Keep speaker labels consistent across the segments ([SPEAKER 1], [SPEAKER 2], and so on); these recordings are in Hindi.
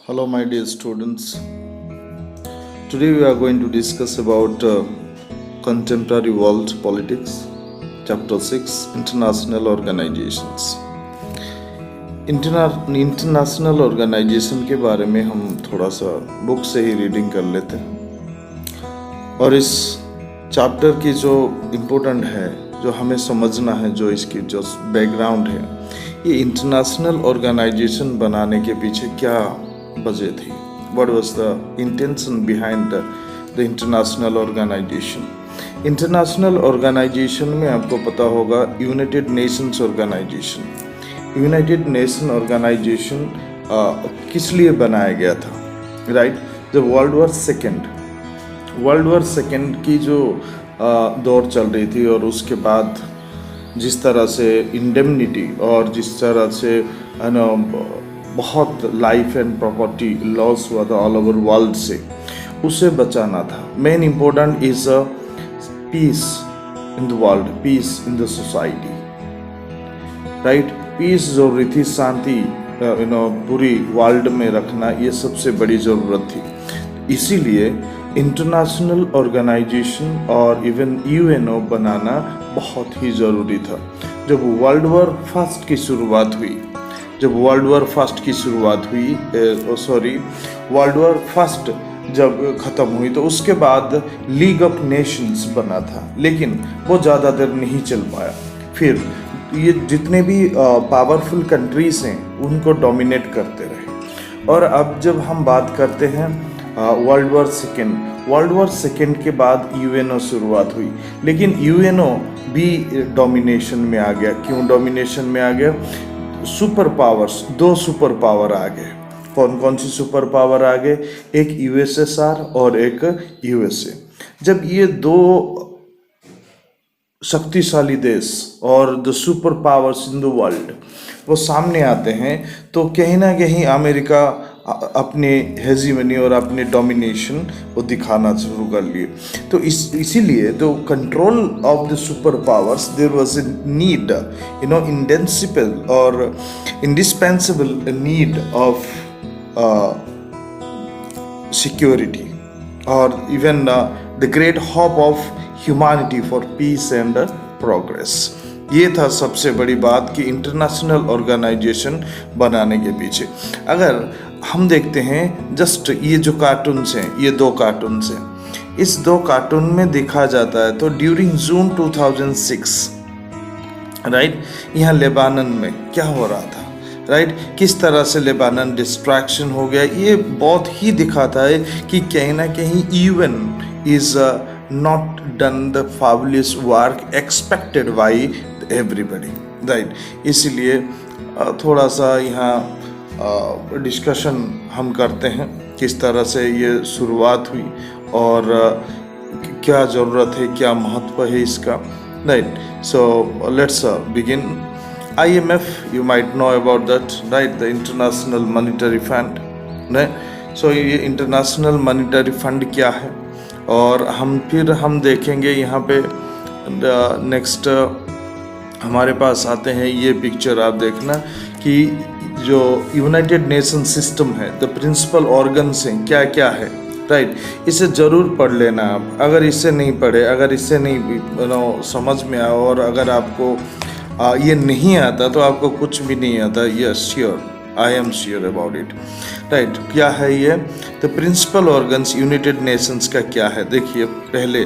[SPEAKER 1] Hello, my dear students. Today we are going to discuss about contemporary world politics, Chapter 6 International Organizations. International organization के बारे में हम थोड़ा सा बुक से ही रीडिंग कर लेते हैं और इस चैप्टर की जो इम्पोर्टेंट है, जो हमें समझना है, जो इसकी जो बैकग्राउंड है, ये इंटरनेशनल ऑर्गेनाइजेशन बनाने के पीछे क्या वजह थी, what was the intention behind the international organization. International organization में आपको पता होगा United Nations organization. United Nation organization किस लिए बनाया गया था, राइट? जब वर्ल्ड वॉर सेकेंड की जो दौर चल रही थी और उसके बाद जिस तरह से इंडेमनिटी और जिस तरह से बहुत लाइफ एंड प्रॉपर्टी लॉस हुआ था ऑल ओवर वर्ल्ड से, उसे बचाना था। Main important is a peace in the world, peace in the society, right? Peace जरूरी थी, शांति पूरी वर्ल्ड में रखना, ये सबसे बड़ी ज़रूरत थी। इसीलिए इंटरनेशनल ऑर्गेनाइजेशन और इवन यूएनओ बनाना बहुत ही ज़रूरी था। जब वर्ल्ड वॉर फर्स्ट की शुरुआत हुई, वर्ल्ड वॉर फर्स्ट जब ख़त्म हुई तो उसके बाद लीग ऑफ नेशंस बना था, लेकिन वो ज़्यादा देर नहीं चल पाया। फिर ये जितने भी पावरफुल कंट्रीज़ हैं उनको डोमिनेट करते रहे। और अब जब हम बात करते हैं वर्ल्ड वॉर सेकेंड के बाद यूएनओ शुरुआत हुई, लेकिन यूएनओ भी डोमिनेशन में आ गया। क्यों डोमिनेशन में आ गया? सुपर पावर्स, दो सुपर पावर आ गए। कौन कौन सी सुपर पावर आ गए? एक यूएसएसआर और एक यूएसए। जब ये दो शक्तिशाली देश और the super powers in the world वो सामने आते हैं, तो कहीं ना कहीं अमेरिका अपने हेजीमनी और अपने डोमिनेशन वो दिखाना शुरू कर लिए। तो इसीलिए the control of the super powers there was a need, indispensable और इंडिस्पेंसिबल नीड ऑफ सिक्योरिटी और even the great hope of humanity for peace and progress. ये था सबसे बड़ी बात कि इंटरनेशनल ऑर्गेनाइजेशन बनाने के पीछे। अगर हम देखते हैं जस्ट ये जो कार्टून्स हैं, ये दो कार्टून्स हैं, इस दो कार्टून में दिखा जाता है तो ड्यूरिंग जून 2006, राइट, यहाँ लेबानन में क्या हो रहा था, राइट? किस तरह से लेबानन डिस्ट्रैक्शन हो गया, ये बहुत ही दिखाता है कि कहीं ना कहीं UN is not done the fabulous work expected by everybody, right? इसलिए थोड़ा सा यहाँ डिस्कशन हम करते हैं किस तरह से ये शुरुआत हुई और क्या ज़रूरत है, क्या महत्व है इसका, right? So let's begin. IMF, you might know about that, right? The International Monetary Fund, right? So ये इंटरनेशनल मॉनिटरी फंड क्या है, और हम देखेंगे यहाँ पे नेक्स्ट हमारे पास आते हैं ये पिक्चर। आप देखना कि जो यूनाइटेड नेशन सिस्टम है, द प्रिंसिपल ऑर्गन्स हैं क्या क्या है, राइट? इसे ज़रूर पढ़ लेना आप। अगर इससे नहीं पढ़े, अगर इससे नहीं समझ में आया और अगर आपको ये नहीं आता तो आपको कुछ भी नहीं आता। Yes, sure, I am sure about it, right? क्या है ये? तो प्रिंसिपल ऑर्गन्स यूनाइटेड नेशंस का क्या है? देखिए, पहले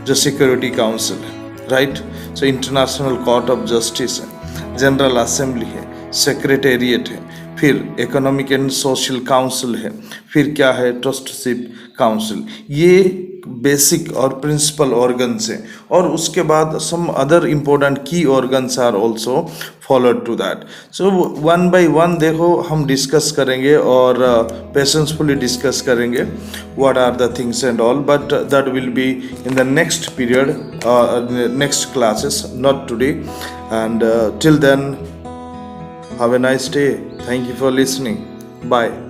[SPEAKER 1] जो सिक्योरिटी काउंसिल है, right? So international court of justice है, जनरल असेंबली है, सेक्रेटेरिएट है, फिर इकोनॉमिक एंड सोशल काउंसिल है, फिर क्या है? Trusteeship council. ये बेसिक और प्रिंसिपल ऑर्गन्स हैं, और उसके बाद some other important key organs are also followed to that. So one by one देखो, हम डिस्कस करेंगे और पेशेंसफुली डिस्कस करेंगे what are the things and all, but that will be in the next period, next classes, not today. And till then, have a nice day. Thank you for listening. Bye.